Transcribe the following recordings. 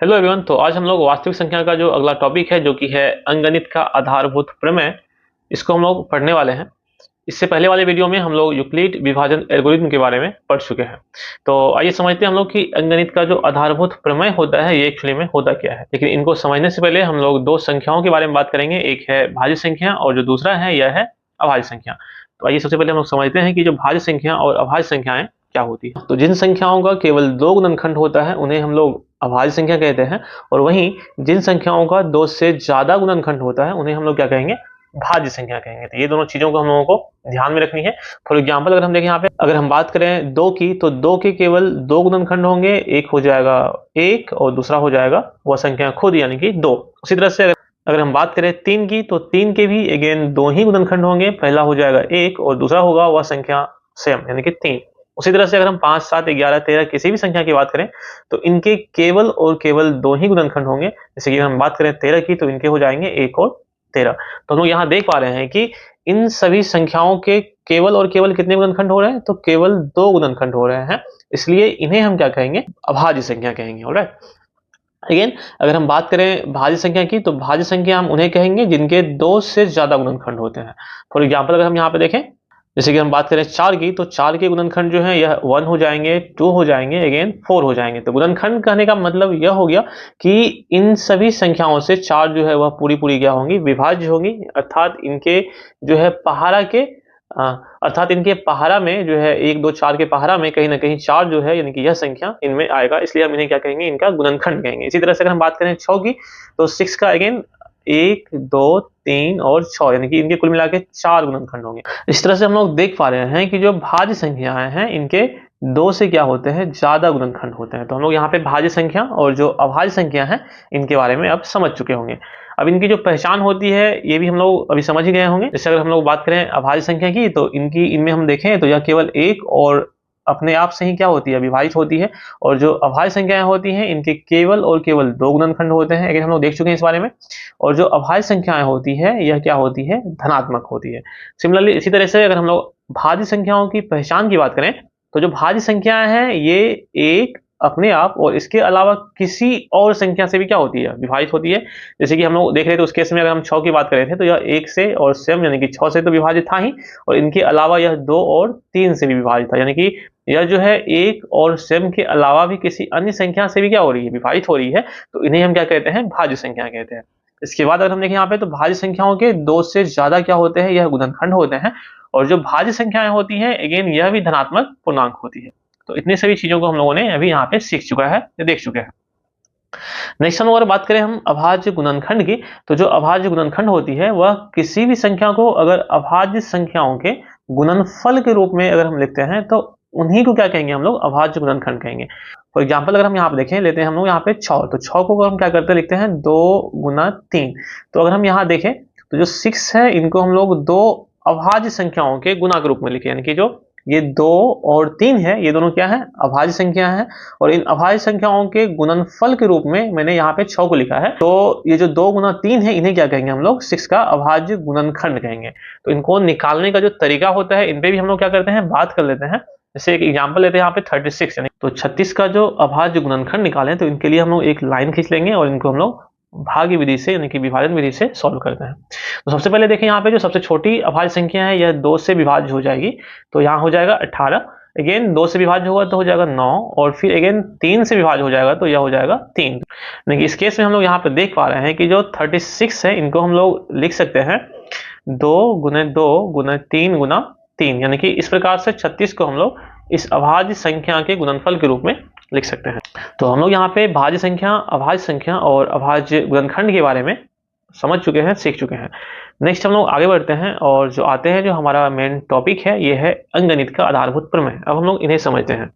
Hello everyone. तो आज हम लोग वास्तविक संख्या का जो अगला टॉपिक है जो कि है अंकगणित का आधारभूत प्रमेय, इसको हम लोग पढ़ने वाले हैं। इससे पहले वाले वीडियो में हम लोग यूक्लिड विभाजन एल्गोरिथम के बारे में पढ़ चुके हैं। तो आइए समझते हैं हम लोग कि अंकगणित का जो आधारभूत प्रमेय होता है ये एक्चुअली में होता क्या है। लेकिन इनको समझने से पहले हम लोग दो संख्याओं के बारे में बात करेंगे। एक है भाज्य संख्या और जो दूसरा है यह है अभाज्य संख्या। तो आइए सबसे पहले हम लोग समझते हैं कि जो भाज्य संख्या और अभाज्य संख्याएं क्या होती है। तो जिन संख्याओं का केवल दो गुणनखंड होता है उन्हें हम लोग अभाज्य संख्या कहते हैं, और वहीं जिन संख्याओं का दो से ज्यादा गुणनखंड होता है उन्हें हम लोग क्या कहेंगे, भाज्य संख्या कहेंगे। तो ये दोनों चीजों को हम लोगों को ध्यान में रखनी है। फॉर एग्जांपल अगर हम देखें यहाँ पे, अगर हम बात करें दो की, तो दो के केवल दो गुणनखंड होंगे, एक हो जाएगा एक और दूसरा हो जाएगा वह संख्या खुद यानी कि दो। उसी तरह से अगर हम बात करें तीन की, तो तीन के भी अगेन दो ही गुणनखंड होंगे, पहला हो जाएगा एक और दूसरा होगा वह संख्या सेम यानी कि तीन। उसी तरह से अगर हम 5, 7, 11, 13 किसी भी संख्या की बात करें तो इनके केवल और केवल दो ही गुणनखंड होंगे। जैसे कि हम बात करें 13 की, तो इनके हो जाएंगे 1 और 13। तो हम लोग यहाँ देख पा रहे हैं कि इन सभी संख्याओं के केवल और केवल कितने गुणनखंड हो रहे हैं, तो केवल दो गुणनखंड हो रहे हैं। इसलिए इन्हें हम क्या कहेंगे, अभाज्य संख्या कहेंगे। ऑलराइट। अगेन अगर हम बात करें भाज्य संख्या की, तो भाज्य संख्या हम उन्हें कहेंगे जिनके दो से ज्यादा गुणनखंड होते हैं। फॉर एग्जाम्पल अगर हम यहाँ पे देखें, जैसे कि हम बात करें 4 की, तो 4 के गुणनखंड जो है यह 1 हो जाएंगे, 2 हो जाएंगे, अगेन 4 हो जाएंगे। तो गुणनखंड कहने का मतलब यह हो गया कि इन सभी संख्याओं से 4 जो है वह पूरी पूरी क्या होंगी, विभाज्य होंगी। अर्थात इनके जो है पहाड़ा के अर्थात इनके पहाड़ा में जो है 1, 2, 4 के पहाड़ा में कहीं ना कहीं 4 जो है यानी कि यह संख्या इनमें आएगा, इसलिए हम इन्हें क्या कहेंगे, इनका गुणनखंड कहेंगे। इसी तरह से अगर हम बात करें 6 की, तो 6 का अगेन 1, 2, 3 और 6 यानी कि इनके कुल मिला के 4 गुणनखंड होंगे। इस तरह से हम लोग देख पा रहे हैं कि जो भाज्य संख्याएं हैं इनके दो से क्या होते हैं, ज्यादा गुणनखंड होते हैं। तो हम लोग यहाँ पे भाज्य संख्या और जो अभाज्य संख्या है इनके बारे में अब समझ चुके होंगे। अब इनकी जो पहचान होती है ये भी हम लोग अभी समझ ही गए होंगे। जैसे अगर हम लोग बात करें अभाज्य संख्या की, तो इनमें हम देखें तो यह केवल एक और अपने आप से ही क्या होती है, विभाजित होती है। और जो अभाज्य संख्याएं होती हैं इनके केवल और केवल दो गुणनखंड होते हैं, अगर हम लोग देख चुके हैं इस बारे में। और जो अभाज्य संख्याएं होती है यह क्या होती है, धनात्मक होती है। सिमिलरली इसी तरह से अगर हम लोग भाज्य संख्याओं की पहचान की बात करें, तो जो भाज्य संख्याएं हैं ये एक अपने आप और इसके अलावा किसी और संख्या से भी क्या होती है, विभाजित होती है। जैसे कि हम लोग देख रहे थे उस केस में, अगर हम 6 की बात कर रहे थे तो यह 1 से और सेम यानी कि 6 से तो विभाजित था ही, और इनके अलावा यह 2 और 3 से भी विभाजित था। यानी कि यह जो है 1 और सेम के अलावा भी किसी अन्य संख्या से भी क्या हो रही है, विभाजित हो रही है। तो इन्हें हम क्या कहते हैं, भाज्य संख्या कहते हैं। इसके बाद अगर हम देखें यहाँ पे, तो भाज्य संख्याओं के दो से ज्यादा क्या होते हैं, यह गुणनखंड होते हैं। और जो भाज्य संख्याएं होती हैं अगेन यह भी धनात्मक पूर्णांक होती है। तो इतनी सभी चीजों को हम लोगों ने अभी यहाँ पे सीख चुका है, देख चुके हैं। नेक्स्ट हम अगर बात करें हम अभाज्य गुणनखंड की, तो जो अभाज्य गुणनखंड होती है वह किसी भी संख्या को अगर अभाज्य संख्याओं के गुणनफल के रूप में अगर हम लिखते हैं तो उन्हीं को क्या कहेंगे, हम लोग अभाज्य गुणनखंड कहेंगे। फॉर एग्जाम्पल अगर हम यहाँ पे देखें, लेते हैं हम लोग यहाँ पे 6, तो 6 को हम क्या करते हैं, लिखते हैं 2 गुना 3। तो अगर हम यहाँ देखें तो जो 6 है इनको हम लोग दो अभाज्य संख्याओं के गुणा के रूप में लिखे, यानी कि जो ये 2 और 3 है ये दोनों क्या है, अभाज्य संख्या है। और इन अभाज्य संख्याओं के गुणनफल के रूप में मैंने यहाँ पे 6 को लिखा है। तो ये जो 2 गुना 3 है इन्हें क्या कहेंगे, हम लोग 6 का अभाज्य गुणनखंड कहेंगे। तो इनको निकालने का जो तरीका होता है इन पे भी हम लोग क्या करते हैं, बात कर लेते हैं। जैसे एक एग्जाम्पल लेते हैं यहाँ पे 36, यानी तो 36 का जो अभाज्य गुणनखंड निकालें तो इनके लिए हम लोग एक लाइन खींच लेंगे और इनको हम लोग भाग्य विधि से यानी कि विभाजन विधि से सॉल्व करते हैं। तो सबसे पहले देखें यहाँ पे जो सबसे छोटी अभाज्य संख्या है यह 2 से विभाज्य हो जाएगी, तो यहाँ हो जाएगा 18। अगेन 2 से विभाज्य होगा तो हो जाएगा 9, और फिर अगेन 3 से विभाज्य हो जाएगा तो यह हो जाएगा 3। लेकिन इस केस में हम लोग यहाँ पे देख पा रहे हैं कि जो 36 है इनको हम लोग लिख सकते हैं 2 गुना 2 गुना 3 गुना 3, यानी कि इस प्रकार से 36 को हम लोग इस अभाज्य संख्या के गुणनफल के रूप में लिख सकते हैं। तो हम लोग यहाँ पे भाज्य संख्या, अभाज्य संख्या और अभाज्य गुणनखंड के बारे में समझ चुके हैं, सीख चुके हैं। नेक्स्ट हम लोग आगे बढ़ते हैं और जो आते हैं, जो हमारा मेन टॉपिक है ये है अंकगणित का आधारभूत प्रमेय। अब हम लोग इन्हें समझते हैं।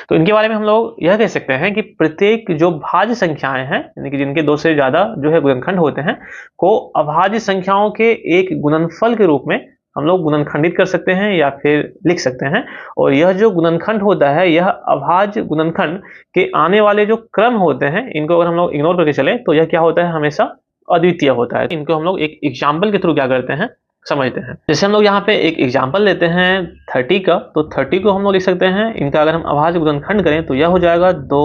तो इनके बारे में हम लोग यह कह सकते हैं कि प्रत्येक जो भाज्य संख्याएं हैं यानी कि जिनके 2 से ज्यादा जो है गुणनखंड होते हैं को अभाज्य संख्याओं के एक गुणनफल के रूप में हम लोग गुणनखंडित कर सकते हैं या फिर लिख सकते हैं। और यह जो गुणनखंड होता है यह अभाज्य गुणनखंड के आने वाले जो क्रम होते हैं इनको अगर हम लोग इग्नोर करके चले तो यह क्या होता है, हमेशा अद्वितीय होता है। इनको हम लोग एक एग्जाम्पल के थ्रू क्या करते हैं, समझते हैं। जैसे हम लोग यहाँ पे एक एग्जाम्पल लेते हैं 30 का, तो 30 को हम लोग लिख सकते हैं, इनका अगर हम अभाज्य गुणनखंड करें तो यह हो जाएगा 2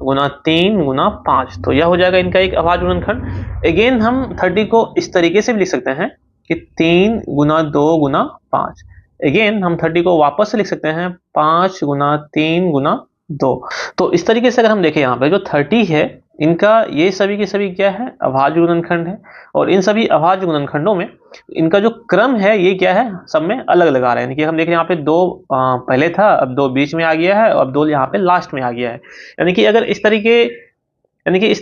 गुना 3 गुना 5, तो यह हो जाएगा इनका एक अभाज्य गुणनखंड। अगेन हम 30 को इस तरीके से भी लिख सकते हैं कि 3 गुना 2 गुना 5। अगेन हम 30 को वापस से लिख सकते हैं 5 गुना 3 गुना 2। तो इस तरीके से अगर हम देखें यहाँ पे जो 30 है इनका ये सभी के सभी क्या है, अभाज्य गुणनखंड है। और इन सभी अभाज्य गुणनखंडों में इनका जो क्रम है ये क्या है, सब में अलग अलग आ रहा है। यानी कि हम देख रहे हैं यहाँ पे 2 पहले था, अब 2 बीच में आ गया है, और अब 2 यहाँ पे लास्ट में आ गया है। यानी कि अगर इस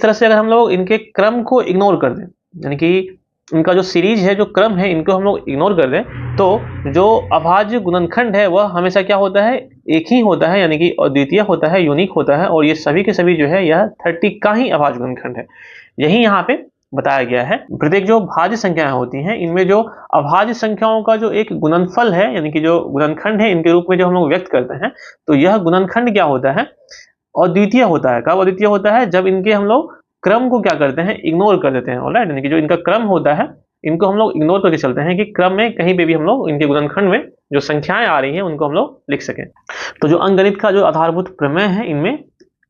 तरह से अगर हम लोग इनके क्रम को इग्नोर कर दें, यानी कि इनका जो सीरीज है, जो क्रम है, इनको हम लोग इग्नोर कर दें, तो जो अभाज्य गुणनखंड है वह हमेशा क्या होता है, एक ही होता है, यानी कि अद्वितीय होता है, यूनिक होता है। और ये सभी के सभी जो है यह 30 का ही अभाज्य गुणनखंड है। यही यहाँ पे बताया गया है। प्रत्येक जो भाज्य संख्याएं होती हैं इनमें जो अभाज्य संख्याओं का जो एक गुणनफल है, यानी कि जो गुणनखंड है, इनके रूप में जो हम लोग व्यक्त करते हैं, तो यह गुणनखंड क्या होता है, अद्वितीय होता है। कब अद्वितीय होता है, जब इनके हम लोग क्रम को क्या करते हैं, इग्नोर कर देते हैं। ऑलराइट, यानी कि जो इनका क्रम होता है इनको हम लोग इग्नोर करके चलते हैं कि क्रम में कहीं पे भी हम लोग इनके गुणनखंड में जो संख्याएं आ रही हैं उनको हम लोग लिख सकें। तो जो अंकगणित का जो आधारभूत प्रमेय है इनमें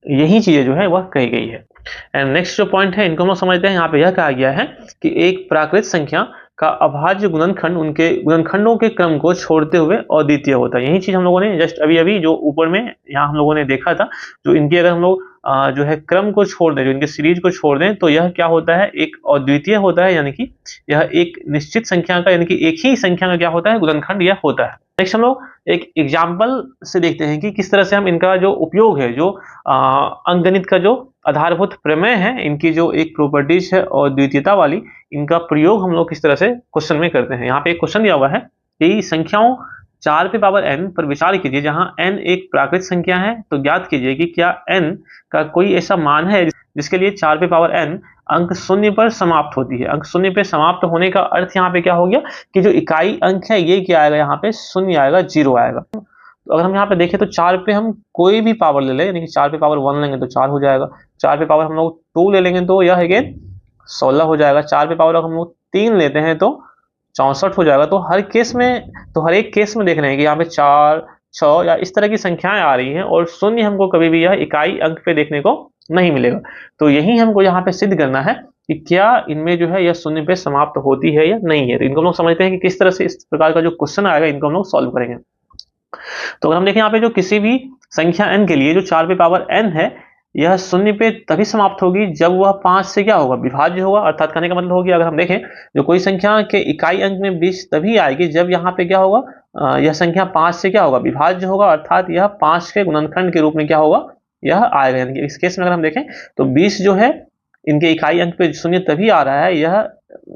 यही चीजें जो है वह कही गई है। एंड नेक्स्ट जो पॉइंट है इनको हम लोग समझते हैं। यहाँ पे यह कहा गया है कि एक प्राकृत संख्या का अभाज्य गुणनखंड उनके गुणनखंडों के क्रम को छोड़ते हुए अद्वितीय होता है। यही चीज हम लोगों ने जस्ट अभी जो ऊपर में यहाँ हम लोगों ने देखा था, जो इनके अगर हम लोग जो है क्रम को छोड़ दें, जो इनके सीरीज को छोड़ दें, तो यह क्या होता है, एक अद्वितीय होता है। यानी कि यह एक निश्चित संख्या का, यानी कि एक ही संख्या का क्या होता है, गुणनखंड यह होता है। नेक्स्ट हम लोग एक एग्जाम्पल से देखते हैं कि किस तरह से हम इनका जो उपयोग है, जो अंकगणित का जो आधारभूत प्रमेय है, इनकी जो एक प्रॉपर्टीज है और द्वितीयता वाली, इनका प्रयोग हम लोग किस तरह से क्वेश्चन में करते हैं। यहाँ पे एक क्वेश्चन दिया हुआ है कि संख्याओं 4 पे पावर n पर विचार कीजिए जहां n एक प्राकृत संख्या है, तो ज्ञात कीजिए कि क्या n का कोई ऐसा मान है जिसके लिए 4 पे पावर n अंक शून्य पर समाप्त होती है। अंक शून्य पे समाप्त होने का अर्थ यहाँ पे क्या हो गया कि जो इकाई अंक है ये क्या आएगा, यहाँ पे शून्य आएगा, 0 आएगा। तो अगर हम यहाँ पे देखें तो 4 पे हम कोई भी पावर ले लें, यानी कि 4 पे पावर 1 लेंगे तो 4 हो जाएगा, 4 पे पावर हम लोग 2 ले लेंगे तो यह अगेन 16 हो जाएगा, 4 पे पावर हम लोग 3 लेते हैं तो 64 हो जाएगा। तो हर एक केस में देख रहे हैं कि यहाँ पे 4, 6 या इस तरह की संख्याएं आ रही हैं और शून्य हमको कभी भी यह इकाई अंक पे देखने को नहीं मिलेगा। तो यही हमको यहाँ पे सिद्ध करना है कि क्या इनमें जो है यह शून्य पे समाप्त होती है या नहीं है। तो इनको हम लोग समझते हैं कि किस तरह से इस प्रकार का जो क्वेश्चन आएगा इनको हम लोग सॉल्व करेंगे। तो अगर हम देखें यहाँ पे जो किसी भी संख्या n के लिए जो 4 पे पावर n है, यह शून्य पे तभी समाप्त होगी जब वह 5 से क्या होगा, विभाज्य होगा। अर्थात कहने का मतलब होगी, अगर हम देखें जो कोई संख्या के इकाई अंक में 20 तभी आएगी जब यहाँ पे क्या होगा, यह संख्या 5 से क्या होगा, विभाज्य होगा। अर्थात यह 5 के गुणनखंड के रूप में क्या होगा, यह आएगा। यानी कि इस केस में अगर हम देखें तो 20 जो है इनके इकाई अंक पे शून्य तभी आ रहा है, यह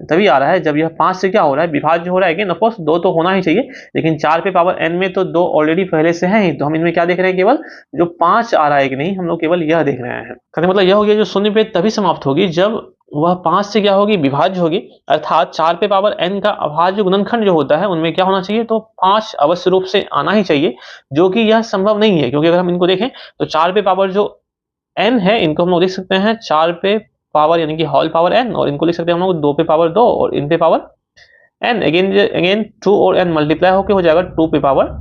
तभी आ रहा है जब यह 5 से क्या हो रहा है, विभाज्य हो रहा है। ऑफ कोर्स 2 तो होना ही चाहिए, लेकिन 4 पे पावर n में तो 2 ऑलरेडी पहले से है ही, तो हम इनमें क्या देख रहे हैं, केवल जो 5 आ रहा है कि नहीं, हम लोग केवल यह देख रहे हैं। कहने मतलब यह हो गया जो शून्य पे तभी समाप्त होगी जब वह 5 से क्या होगी, विभाज्य होगी। अर्थात 4 पे पावर n का अभाज्य गुणनखंड जो होता है उनमें क्या होना चाहिए, तो 5 अवश्य रूप से आना ही चाहिए, जो कि यह संभव नहीं है। क्योंकि अगर हम इनको देखें तो 4 पे पावर जो n है इनको हम लोग लिख सकते हैं 4 पे पावर यानी कि होल पावर n, और इनको लिख सकते हैं हम लोग 2 पे पावर 2 और इन पे पावर n। अगेन 2 और n मल्टीप्लाई होकर हो जाएगा 2 पे पावर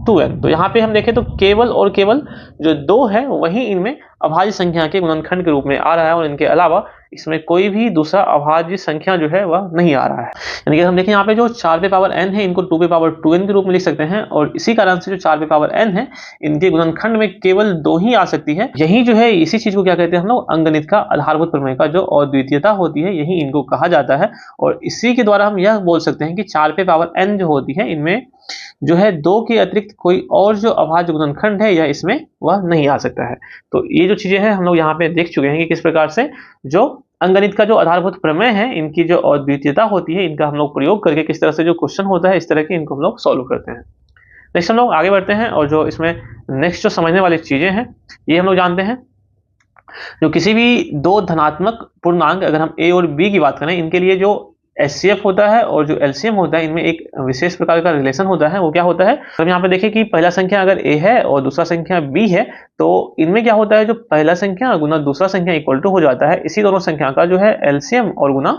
2n। तो यहाँ पे हम देखें तो केवल और केवल जो 2 है वही इनमें अभाज्य संख्या के गुणनखंड के रूप में आ रहा है, और इनके अलावा इसमें कोई भी दूसरा अभाज्य संख्या जो है वह नहीं आ रहा है। यानी कि हम देखें यहाँ पे जो 4 पे पावर n है इनको 2 पे पावर 2n के रूप में लिख सकते हैं, और इसी कारण से जो 4 पे पावर n है इनके गुणनखंड में केवल 2 ही आ सकती है। यही जो है इसी चीज को क्या कहते हैं हम लोग, अंकगणित का आधारभूत प्रमेय का जो अद्वितीयता होती है, यही इनको कहा जाता है। और इसी के द्वारा हम यह बोल सकते हैं कि 4 पे पावर n जो होती है इनमें जो है 2 के अतिरिक्त कोई और जो अभाज्य गुणनखंड है या इसमें वह नहीं आ सकता है। तो ये जो चीजें हैं हम लोग यहाँ पे देख चुके हैं कि किस प्रकार से जो अंकगणित का जो आधारभूत प्रमेय है, इनकी जो अद्वितीयता होती है, इनका हम लोग प्रयोग करके किस तरह से जो क्वेश्चन होता है इस तरह के इनको हम लोग सॉल्व करते हैं। नेक्स्ट हम लोग आगे बढ़ते हैं, और जो इसमें नेक्स्ट जो समझने वाली चीजें हैं ये हम लोग जानते हैं। जो किसी भी 2 धनात्मक पूर्णांक, अगर हम a और b की बात करें, इनके लिए जो HCF होता है और जो LCM होता है, इनमें एक विशेष प्रकार का रिलेशन होता है। वो क्या होता है, तो यहाँ पे देखें कि पहला संख्या अगर a है और दूसरा संख्या b है, तो इनमें क्या होता है, जो पहला संख्या गुना दूसरा संख्या इक्वल टू हो जाता है इसी दोनों संख्या का जो है LCM और गुना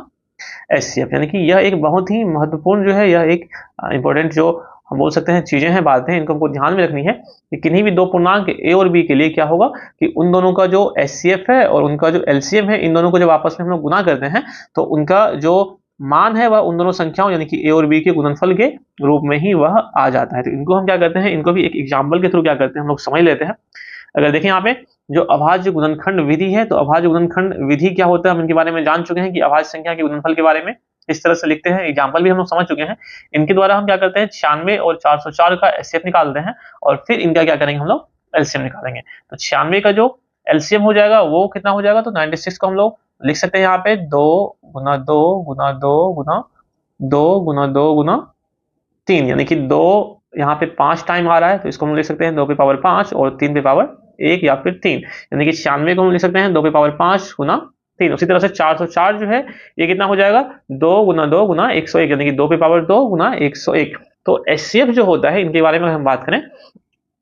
HCF। यानी कि यह एक बहुत ही महत्वपूर्ण जो है, यह एक इंपॉर्टेंट जो हम बोल सकते हैं चीजें हैं, बातें हैं, इनको हमको ध्यान में रखनी है कि किन्हीं भी दो पूर्णांक ए और बी के लिए क्या होगा कि उन दोनों का जो एचसीएफ है और उनका जो एलसीएम है, इन दोनों को जब आपस में हम लोग गुना करते हैं तो उनका जो मान है वह उन दोनों संख्याओं यानी कि ए और बी के गुणनफल के रूप में ही वह आ जाता है। तो इनको हम क्या करते हैं, इनको भी एक एग्जाम्पल के थ्रू क्या करते हैं हम लोग समझ लेते हैं। अगर देखें यहाँ पे जो अभाज्य गुणनखंड विधि है, तो अभाज्य गुणनखंड विधि क्या होता है हम इनके बारे में जान चुके हैं कि अभाज्य संख्या के गुणनफल के बारे में इस तरह से लिखते हैं, एग्जाम्पल भी हम लोग समझ चुके हैं। इनके द्वारा हम क्या करते हैं 96 और 404 का एचसीएफ निकालते हैं और फिर इनका क्या करेंगे हम लोग एलसीएम निकालेंगे। तो 96 का जो एलसीएम हो जाएगा वो कितना हो जाएगा, तो 96 को हम लोग लिख सकते हैं यहाँ पे 2 गुना 2 गुना 2 गुना 2 गुना 2 गुना 3, यानी कि 2 यहाँ पे 5 टाइम आ रहा है तो इसको हम लिख सकते हैं 2 पे पावर 5 और 3 पे पावर 1 या फिर 3, यानी कि 96 को हम लिख सकते हैं 2 पे पावर 5 गुना 3। उसी तरह से 404 जो है ये कितना हो जाएगा 2 गुना 2 गुना 101, यानी कि 2 पे पावर 2 गुना 101। तो एचसीएफ जो होता है इनके बारे में हम बात करें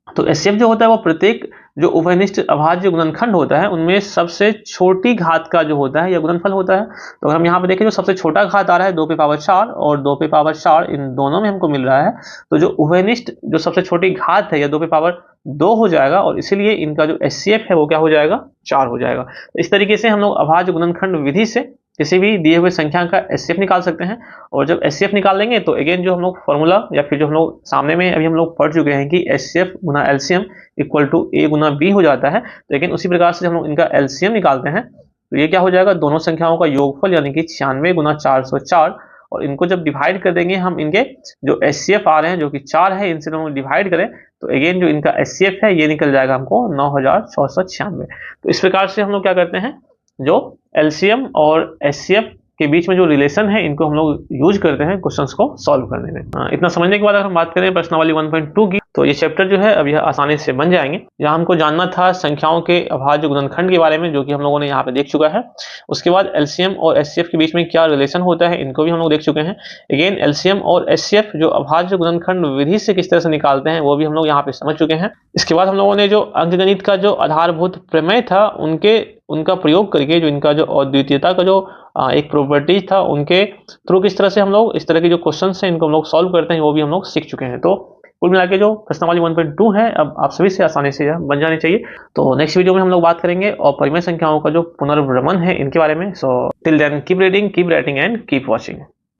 तो एचसीएफ जो होता है वो प्रत्येक जो उभयनिष्ठ अभाज्य गुणनखंड होता है उनमें सबसे छोटी घात का जो होता है या गुणनफल होता है। तो अगर हम यहाँ पे देखें जो सबसे छोटा घात आ रहा है 2 पे पावर 4 और 2 पे पावर 4 इन दोनों में हमको मिल रहा है, तो जो उभयनिष्ठ जो सबसे छोटी घात है या 2 पे पावर 2 हो जाएगा और इसीलिए इनका जो एचसीएफ है वो क्या हो जाएगा 4 हो जाएगा। तो इस तरीके से हम लोग अभाज्य गुणनखंड विधि से किसी भी दिए हुए संख्या का एचसीएफ निकाल सकते हैं। और जब एचसीएफ निकाल लेंगे तो अगेन जो हम लोग फॉर्मूला या फिर जो हम लोग सामने में अभी हम लोग पढ़ चुके हैं कि एचसीएफ गुना एलसीएम इक्वल टू ए गुना बी हो जाता है। तो लेकिन उसी प्रकार से हम लोग इनका एलसीएम निकालते हैं तो ये क्या हो जाएगा दोनों संख्याओं का योगफल यानी कि 96 गुना 404, और इनको जब डिवाइड कर देंगे हम इनके जो एचसीएफ आ रहे हैं जो कि 4 है, इनसे हम डिवाइड करें तो अगेन जो इनका एचसीएफ है ये निकल जाएगा हमको 9696। तो इस प्रकार से हम लोग क्या करते हैं जो एलसीएम और एचसीएफ के बीच में जो रिलेशन है इनको हम लोग यूज करते हैं क्वेश्चंस को सॉल्व करने में। इतना समझने के बाद अगर हम बात करें प्रश्नावली 1.2 की तो ये चैप्टर जो है अब यह आसानी से बन जाएंगे। यहाँ हमको जानना था संख्याओं के अभाज्य गुणनखंड के बारे में जो कि हम लोगों ने यहाँ पे देख चुका है। उसके बाद एलसीएम और एचसीएफ के बीच में क्या रिलेशन होता है इनको भी हम लोग देख चुके हैं। अगेन एलसीएम और एचसीएफ जो अभाज्य गुणनखंड विधि से किस तरह से निकालते हैं वो भी हम लोग यहाँ पे समझ चुके हैं। इसके बाद हम लोगों ने जो अंकगणित का जो आधारभूत प्रमेय था उनका प्रयोग करके जो इनका जो अद्वितीयता का जो एक प्रॉपर्टीज था उनके थ्रू किस तरह से हम लोग इस तरह के जो क्वेश्चंस हैं इनको हम लोग सॉल्व करते हैं वो भी हम लोग सीख चुके हैं। तो कुल मिला के जो प्रश्नावली 1.2 है अब आप सभी से आसानी से बन जानी चाहिए। तो नेक्स्ट वीडियो में हम लोग बात करेंगे और परिमेय संख्याओं का जो पुनर्भ्रमण है इनके बारे में। So till then keep reading, keep writing and keep watching.